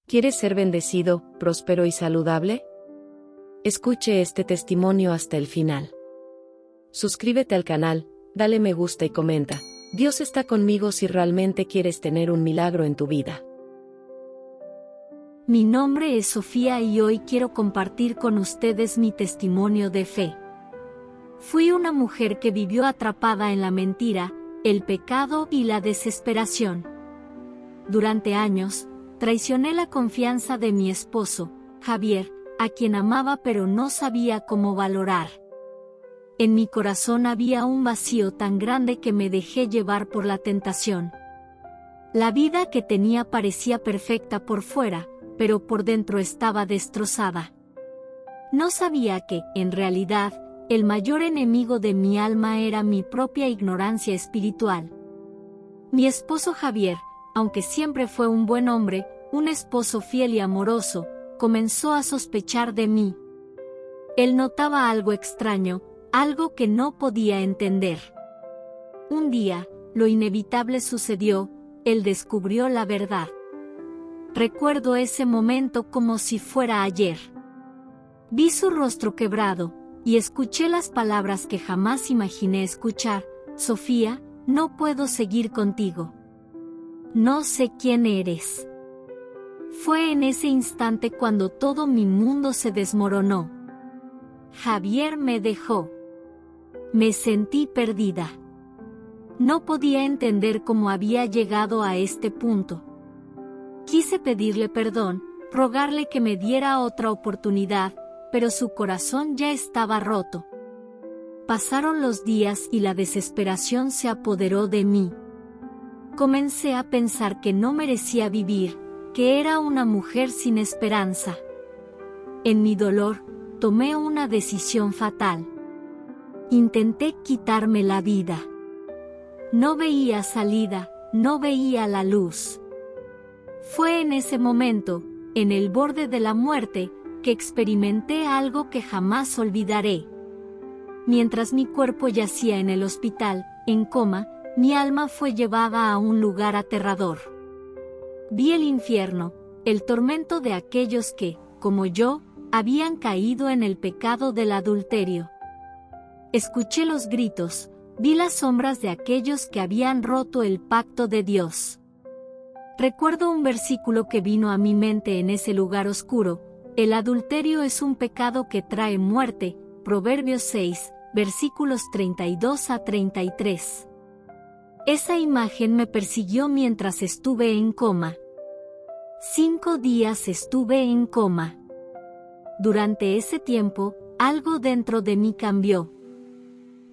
¿Quieres ser bendecido, próspero y saludable? Escuche este testimonio hasta el final. Suscríbete al canal, dale me gusta y comenta. Dios está conmigo si realmente quieres tener un milagro en tu vida. Mi nombre es Sofía y hoy quiero compartir con ustedes mi testimonio de fe. Fui una mujer que vivió atrapada en la mentira, el pecado y la desesperación. Durante años, traicioné la confianza de mi esposo, Javier, a quien amaba pero no sabía cómo valorar. En mi corazón había un vacío tan grande que me dejé llevar por la tentación. La vida que tenía parecía perfecta por fuera, pero por dentro estaba destrozada. No sabía que, en realidad, el mayor enemigo de mi alma era mi propia ignorancia espiritual. Mi esposo Javier, aunque siempre fue un buen hombre, un esposo fiel y amoroso, comenzó a sospechar de mí. Él notaba algo extraño, algo que no podía entender. Un día, lo inevitable sucedió, él descubrió la verdad. Recuerdo ese momento como si fuera ayer. Vi su rostro quebrado, y escuché las palabras que jamás imaginé escuchar: Sofía, no puedo seguir contigo. No sé quién eres. Fue en ese instante cuando todo mi mundo se desmoronó. Javier me dejó. Me sentí perdida. No podía entender cómo había llegado a este punto. Quise pedirle perdón, rogarle que me diera otra oportunidad, pero su corazón ya estaba roto. Pasaron los días y la desesperación se apoderó de mí. Comencé a pensar que no merecía vivir, que era una mujer sin esperanza. En mi dolor, tomé una decisión fatal. Intenté quitarme la vida. No veía salida, no veía la luz. Fue en ese momento, en el borde de la muerte, que experimenté algo que jamás olvidaré. Mientras mi cuerpo yacía en el hospital, en coma, mi alma fue llevada a un lugar aterrador. Vi el infierno, el tormento de aquellos que, como yo, habían caído en el pecado del adulterio. Escuché los gritos, vi las sombras de aquellos que habían roto el pacto de Dios. Recuerdo un versículo que vino a mi mente en ese lugar oscuro: el adulterio es un pecado que trae muerte, Proverbios 6, versículos 32 a 33. Esa imagen me persiguió mientras estuve en coma. 5 días estuve en coma. Durante ese tiempo, algo dentro de mí cambió.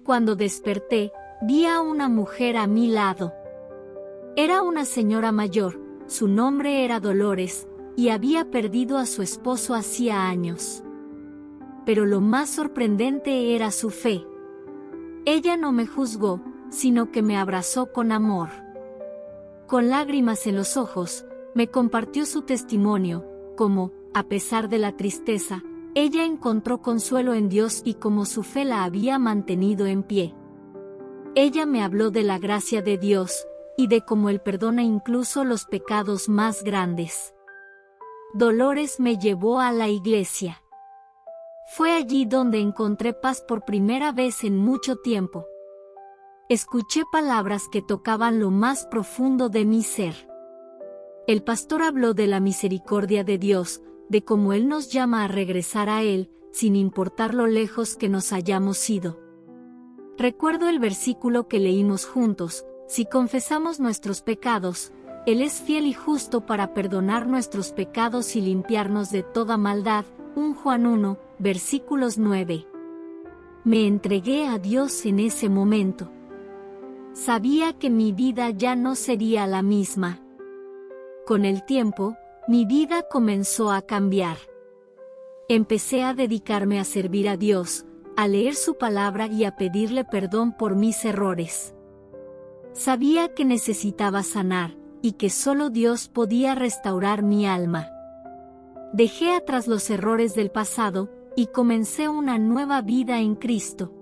Cuando desperté, vi a una mujer a mi lado. Era una señora mayor, su nombre era Dolores, y había perdido a su esposo hacía años. Pero lo más sorprendente era su fe. Ella no me juzgó, sino que me abrazó con amor. Con lágrimas en los ojos, me compartió su testimonio, cómo, a pesar de la tristeza, ella encontró consuelo en Dios y cómo su fe la había mantenido en pie. Ella me habló de la gracia de Dios, y de cómo Él perdona incluso los pecados más grandes. Dolores me llevó a la iglesia. Fue allí donde encontré paz por primera vez en mucho tiempo. Escuché palabras que tocaban lo más profundo de mi ser. El pastor habló de la misericordia de Dios, de cómo Él nos llama a regresar a Él, sin importar lo lejos que nos hayamos ido. Recuerdo el versículo que leímos juntos: si confesamos nuestros pecados, Él es fiel y justo para perdonar nuestros pecados y limpiarnos de toda maldad. 1 Juan 1, versículos 9. Me entregué a Dios en ese momento. Sabía que mi vida ya no sería la misma. Con el tiempo, mi vida comenzó a cambiar. Empecé a dedicarme a servir a Dios, a leer su palabra y a pedirle perdón por mis errores. Sabía que necesitaba sanar, y que solo Dios podía restaurar mi alma. Dejé atrás los errores del pasado, y comencé una nueva vida en Cristo.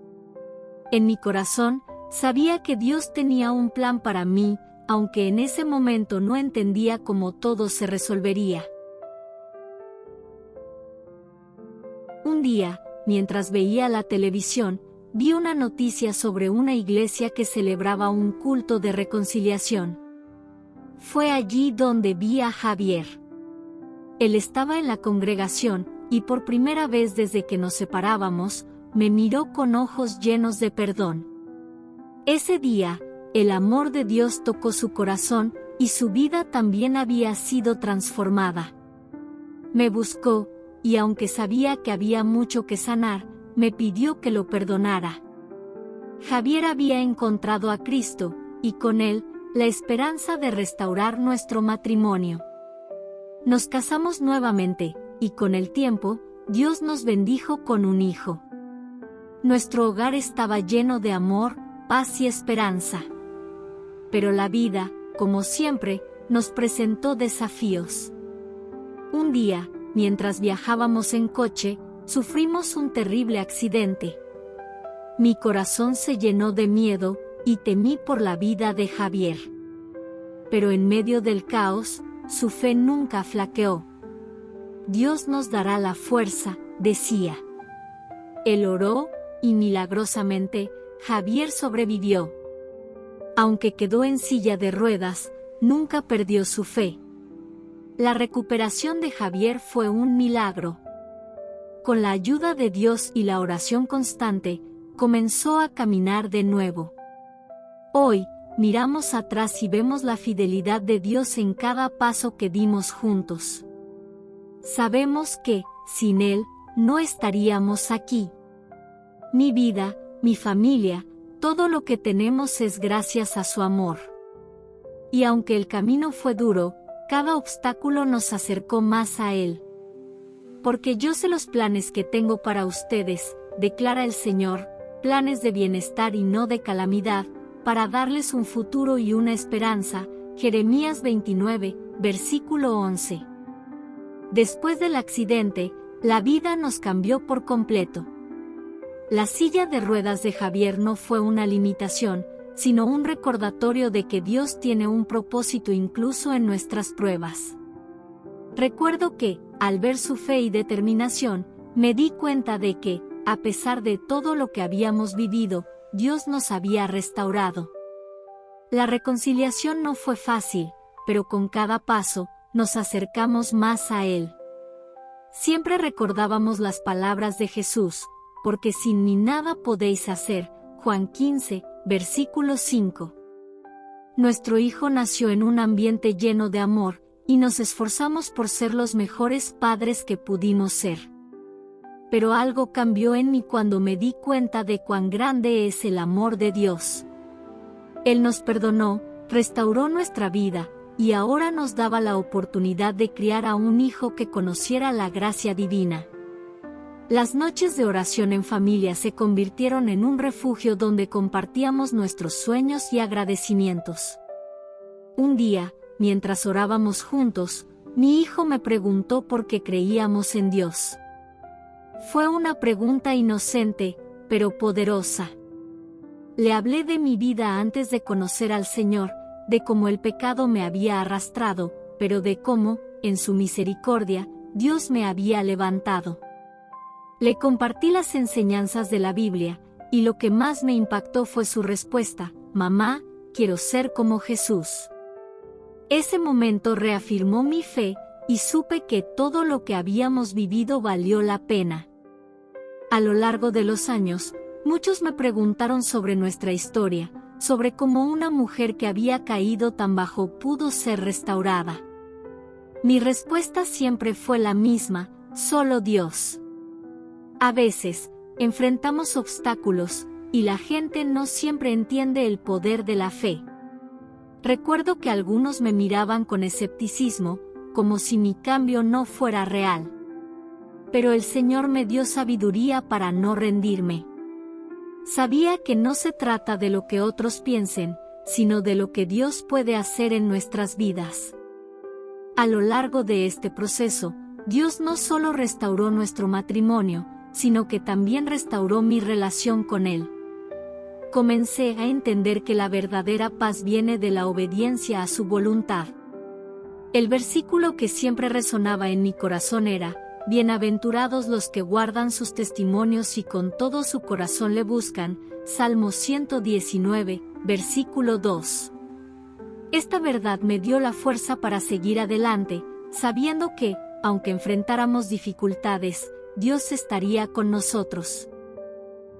En mi corazón, sabía que Dios tenía un plan para mí, aunque en ese momento no entendía cómo todo se resolvería. Un día, mientras veía la televisión, vi una noticia sobre una iglesia que celebraba un culto de reconciliación. Fue allí donde vi a Javier. Él estaba en la congregación, y por primera vez desde que nos separábamos, me miró con ojos llenos de perdón. Ese día, el amor de Dios tocó su corazón, y su vida también había sido transformada. Me buscó, y aunque sabía que había mucho que sanar, me pidió que lo perdonara. Javier había encontrado a Cristo, y con él, la esperanza de restaurar nuestro matrimonio. Nos casamos nuevamente, y con el tiempo, Dios nos bendijo con un hijo. Nuestro hogar estaba lleno de amor, paz y esperanza. Pero la vida, como siempre, nos presentó desafíos. Un día, mientras viajábamos en coche, sufrimos un terrible accidente. Mi corazón se llenó de miedo, y temí por la vida de Javier. Pero en medio del caos, su fe nunca flaqueó. Dios nos dará la fuerza, decía. Él oró, y milagrosamente, Javier sobrevivió. Aunque quedó en silla de ruedas, nunca perdió su fe. La recuperación de Javier fue un milagro. Con la ayuda de Dios y la oración constante, comenzó a caminar de nuevo. Hoy, miramos atrás y vemos la fidelidad de Dios en cada paso que dimos juntos. Sabemos que, sin Él, no estaríamos aquí. Mi vida, mi familia, todo lo que tenemos es gracias a su amor. Y aunque el camino fue duro, cada obstáculo nos acercó más a Él. Porque yo sé los planes que tengo para ustedes, declara el Señor, planes de bienestar y no de calamidad, para darles un futuro y una esperanza. Jeremías 29, versículo 11. Después del accidente, la vida nos cambió por completo. La silla de ruedas de Javier no fue una limitación, sino un recordatorio de que Dios tiene un propósito incluso en nuestras pruebas. Recuerdo que, al ver su fe y determinación, me di cuenta de que, a pesar de todo lo que habíamos vivido, Dios nos había restaurado. La reconciliación no fue fácil, pero con cada paso, nos acercamos más a Él. Siempre recordábamos las palabras de Jesús, porque sin mí nada podéis hacer, Juan 15, versículo 5. Nuestro hijo nació en un ambiente lleno de amor, y nos esforzamos por ser los mejores padres que pudimos ser. Pero algo cambió en mí cuando me di cuenta de cuán grande es el amor de Dios. Él nos perdonó, restauró nuestra vida, y ahora nos daba la oportunidad de criar a un hijo que conociera la gracia divina. Las noches de oración en familia se convirtieron en un refugio donde compartíamos nuestros sueños y agradecimientos. Un día, mientras orábamos juntos, mi hijo me preguntó por qué creíamos en Dios. Fue una pregunta inocente, pero poderosa. Le hablé de mi vida antes de conocer al Señor, de cómo el pecado me había arrastrado, pero de cómo, en su misericordia, Dios me había levantado. Le compartí las enseñanzas de la Biblia, y lo que más me impactó fue su respuesta: «Mamá, quiero ser como Jesús». Ese momento reafirmó mi fe, y supe que todo lo que habíamos vivido valió la pena. A lo largo de los años, muchos me preguntaron sobre nuestra historia, sobre cómo una mujer que había caído tan bajo pudo ser restaurada. Mi respuesta siempre fue la misma: solo Dios. A veces, enfrentamos obstáculos, y la gente no siempre entiende el poder de la fe. Recuerdo que algunos me miraban con escepticismo, como si mi cambio no fuera real. Pero el Señor me dio sabiduría para no rendirme. Sabía que no se trata de lo que otros piensen, sino de lo que Dios puede hacer en nuestras vidas. A lo largo de este proceso, Dios no solo restauró nuestro matrimonio, sino que también restauró mi relación con Él. Comencé a entender que la verdadera paz viene de la obediencia a su voluntad. El versículo que siempre resonaba en mi corazón era: bienaventurados los que guardan sus testimonios y con todo su corazón le buscan. Salmo 119, versículo 2. Esta verdad me dio la fuerza para seguir adelante, sabiendo que, aunque enfrentáramos dificultades, Dios estaría con nosotros.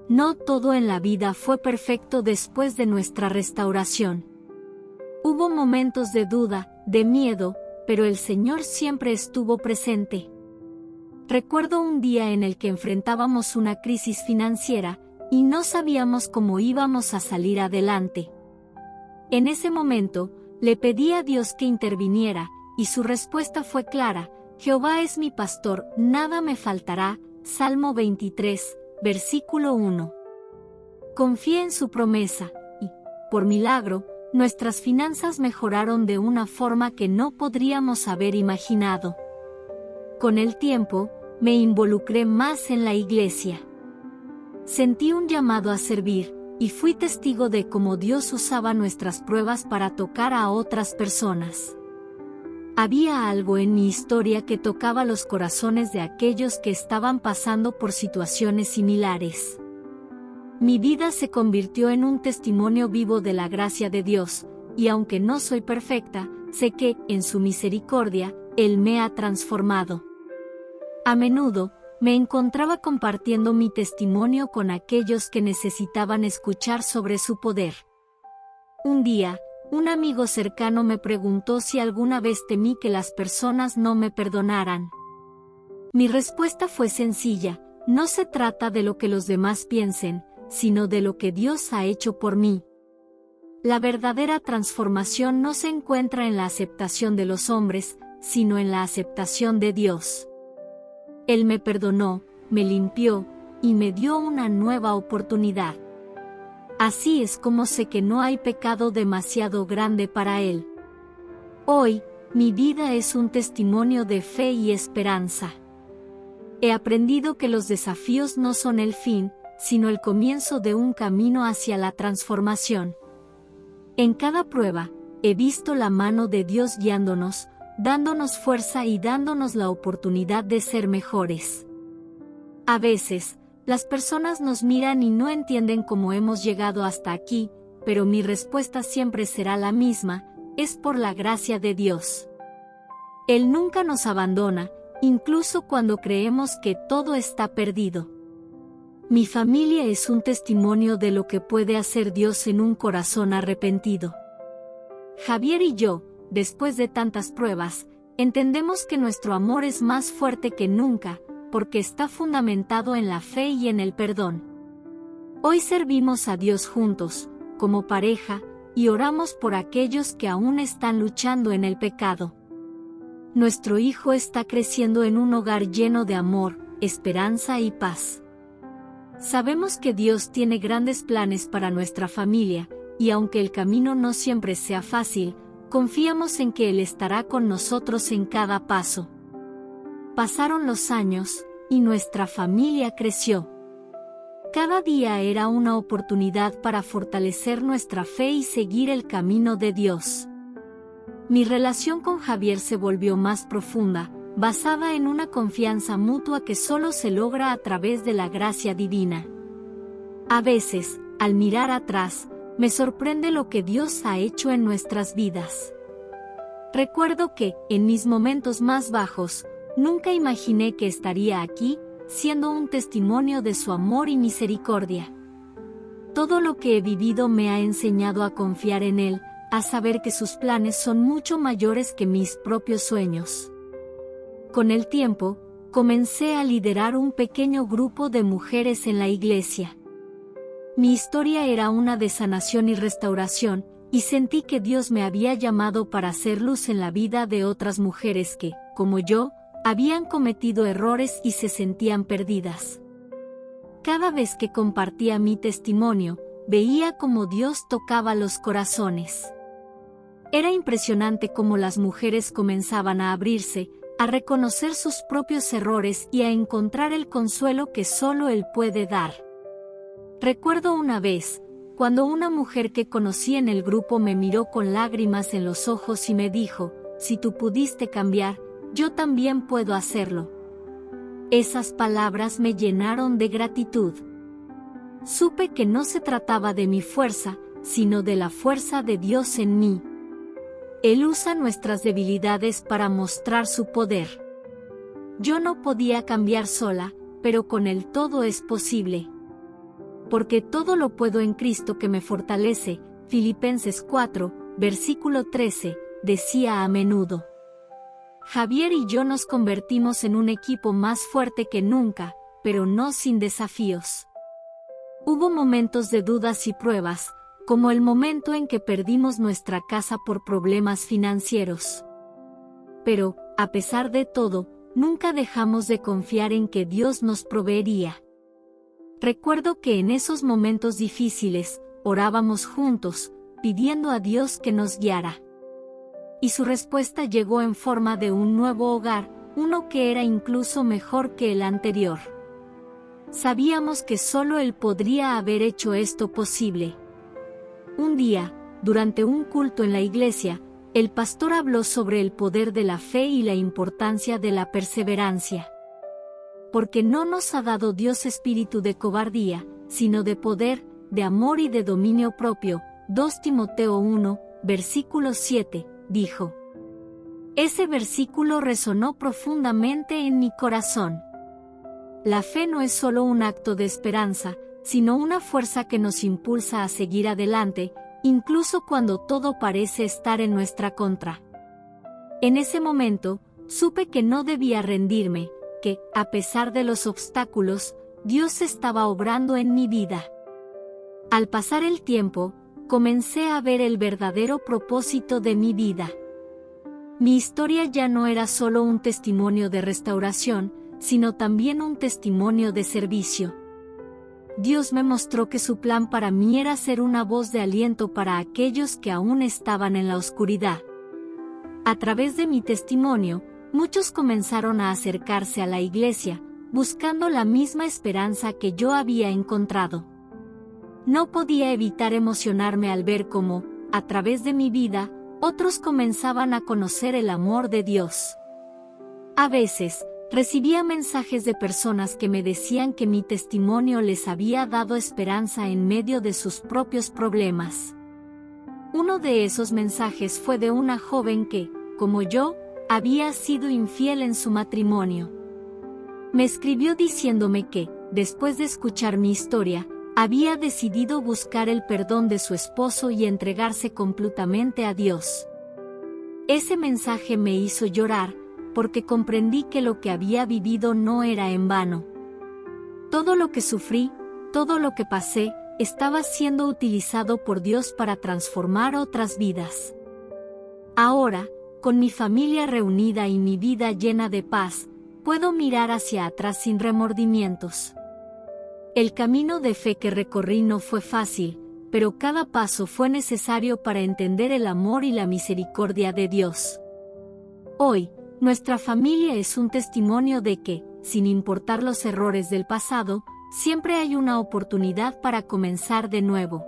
No todo en la vida fue perfecto después de nuestra restauración. Hubo momentos de duda, de miedo, pero el Señor siempre estuvo presente. Recuerdo un día en el que enfrentábamos una crisis financiera y no sabíamos cómo íbamos a salir adelante. En ese momento, le pedí a Dios que interviniera, y su respuesta fue clara: Jehová es mi pastor, nada me faltará. Salmo 23, versículo 1. Confié en su promesa, y, por milagro, nuestras finanzas mejoraron de una forma que no podríamos haber imaginado. Con el tiempo, me involucré más en la iglesia. Sentí un llamado a servir, y fui testigo de cómo Dios usaba nuestras pruebas para tocar a otras personas. Había algo en mi historia que tocaba los corazones de aquellos que estaban pasando por situaciones similares. Mi vida se convirtió en un testimonio vivo de la gracia de Dios, y aunque no soy perfecta, sé que, en su misericordia, Él me ha transformado. A menudo, me encontraba compartiendo mi testimonio con aquellos que necesitaban escuchar sobre su poder. Un día, un amigo cercano me preguntó si alguna vez temí que las personas no me perdonaran. Mi respuesta fue sencilla: no se trata de lo que los demás piensen, sino de lo que Dios ha hecho por mí. La verdadera transformación no se encuentra en la aceptación de los hombres, sino en la aceptación de Dios. Él me perdonó, me limpió, y me dio una nueva oportunidad. Así es como sé que no hay pecado demasiado grande para Él. Hoy, mi vida es un testimonio de fe y esperanza. He aprendido que los desafíos no son el fin, sino el comienzo de un camino hacia la transformación. En cada prueba, he visto la mano de Dios guiándonos, dándonos fuerza y dándonos la oportunidad de ser mejores. A veces, las personas nos miran y no entienden cómo hemos llegado hasta aquí, pero mi respuesta siempre será la misma: es por la gracia de Dios. Él nunca nos abandona, incluso cuando creemos que todo está perdido. Mi familia es un testimonio de lo que puede hacer Dios en un corazón arrepentido. Javier y yo, después de tantas pruebas, entendemos que nuestro amor es más fuerte que nunca, porque está fundamentado en la fe y en el perdón. Hoy servimos a Dios juntos, como pareja, y oramos por aquellos que aún están luchando en el pecado. Nuestro hijo está creciendo en un hogar lleno de amor, esperanza y paz. Sabemos que Dios tiene grandes planes para nuestra familia, y aunque el camino no siempre sea fácil, confiamos en que Él estará con nosotros en cada paso. Pasaron los años, y nuestra familia creció. Cada día era una oportunidad para fortalecer nuestra fe y seguir el camino de Dios. Mi relación con Javier se volvió más profunda, basada en una confianza mutua que solo se logra a través de la gracia divina. A veces, al mirar atrás, me sorprende lo que Dios ha hecho en nuestras vidas. Recuerdo que, en mis momentos más bajos, nunca imaginé que estaría aquí, siendo un testimonio de su amor y misericordia. Todo lo que he vivido me ha enseñado a confiar en Él, a saber que sus planes son mucho mayores que mis propios sueños. Con el tiempo, comencé a liderar un pequeño grupo de mujeres en la iglesia. Mi historia era una de sanación y restauración, y sentí que Dios me había llamado para hacer luz en la vida de otras mujeres que, como yo, habían cometido errores y se sentían perdidas. Cada vez que compartía mi testimonio, veía cómo Dios tocaba los corazones. Era impresionante cómo las mujeres comenzaban a abrirse, a reconocer sus propios errores y a encontrar el consuelo que solo Él puede dar. Recuerdo una vez, cuando una mujer que conocí en el grupo me miró con lágrimas en los ojos y me dijo: si tú pudiste cambiar, yo también puedo hacerlo. Esas palabras me llenaron de gratitud. Supe que no se trataba de mi fuerza, sino de la fuerza de Dios en mí. Él usa nuestras debilidades para mostrar su poder. Yo no podía cambiar sola, pero con Él todo es posible. Porque todo lo puedo en Cristo que me fortalece, Filipenses 4, versículo 13, decía a menudo. Javier y yo nos convertimos en un equipo más fuerte que nunca, pero no sin desafíos. Hubo momentos de dudas y pruebas, como el momento en que perdimos nuestra casa por problemas financieros. Pero, a pesar de todo, nunca dejamos de confiar en que Dios nos proveería. Recuerdo que en esos momentos difíciles, orábamos juntos, pidiendo a Dios que nos guiara. Y su respuesta llegó en forma de un nuevo hogar, uno que era incluso mejor que el anterior. Sabíamos que solo Él podría haber hecho esto posible. Un día, durante un culto en la iglesia, el pastor habló sobre el poder de la fe y la importancia de la perseverancia. Porque no nos ha dado Dios espíritu de cobardía, sino de poder, de amor y de dominio propio. 2 Timoteo 1, versículo 7, dijo. Ese versículo resonó profundamente en mi corazón. La fe no es solo un acto de esperanza, sino una fuerza que nos impulsa a seguir adelante, incluso cuando todo parece estar en nuestra contra. En ese momento, supe que no debía rendirme, que, a pesar de los obstáculos, Dios estaba obrando en mi vida. Al pasar el tiempo, comencé a ver el verdadero propósito de mi vida. Mi historia ya no era solo un testimonio de restauración, sino también un testimonio de servicio. Dios me mostró que su plan para mí era ser una voz de aliento para aquellos que aún estaban en la oscuridad. A través de mi testimonio, muchos comenzaron a acercarse a la iglesia, buscando la misma esperanza que yo había encontrado. No podía evitar emocionarme al ver cómo, a través de mi vida, otros comenzaban a conocer el amor de Dios. A veces, recibía mensajes de personas que me decían que mi testimonio les había dado esperanza en medio de sus propios problemas. Uno de esos mensajes fue de una joven que, como yo, había sido infiel en su matrimonio. Me escribió diciéndome que, después de escuchar mi historia, había decidido buscar el perdón de su esposo y entregarse completamente a Dios. Ese mensaje me hizo llorar, porque comprendí que lo que había vivido no era en vano. Todo lo que sufrí, todo lo que pasé, estaba siendo utilizado por Dios para transformar otras vidas. Ahora, con mi familia reunida y mi vida llena de paz, puedo mirar hacia atrás sin remordimientos. El camino de fe que recorrí no fue fácil, pero cada paso fue necesario para entender el amor y la misericordia de Dios. Hoy, nuestra familia es un testimonio de que, sin importar los errores del pasado, siempre hay una oportunidad para comenzar de nuevo.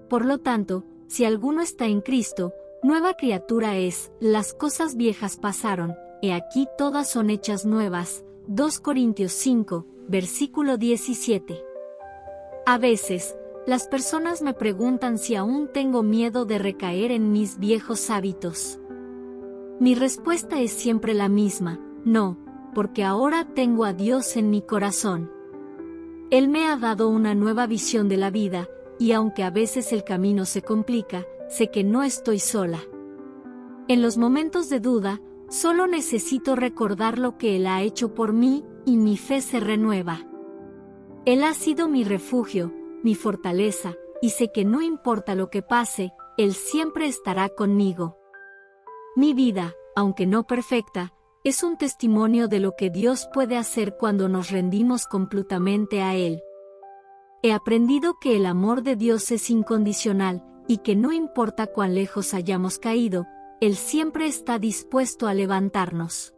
Por lo tanto, si alguno está en Cristo, nueva criatura es, las cosas viejas pasaron, he aquí todas son hechas nuevas. 2 Corintios 5, versículo 17. A veces, las personas me preguntan si aún tengo miedo de recaer en mis viejos hábitos. Mi respuesta es siempre la misma, no, porque ahora tengo a Dios en mi corazón. Él me ha dado una nueva visión de la vida, y aunque a veces el camino se complica, sé que no estoy sola. En los momentos de duda, solo necesito recordar lo que Él ha hecho por mí, y mi fe se renueva. Él ha sido mi refugio, mi fortaleza, y sé que no importa lo que pase, Él siempre estará conmigo. Mi vida, aunque no perfecta, es un testimonio de lo que Dios puede hacer cuando nos rendimos completamente a Él. He aprendido que el amor de Dios es incondicional, y que no importa cuán lejos hayamos caído, Él siempre está dispuesto a levantarnos.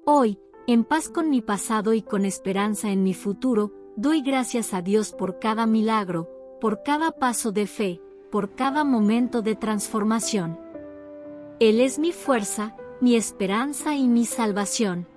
Hoy, en paz con mi pasado y con esperanza en mi futuro, doy gracias a Dios por cada milagro, por cada paso de fe, por cada momento de transformación. Él es mi fuerza, mi esperanza y mi salvación.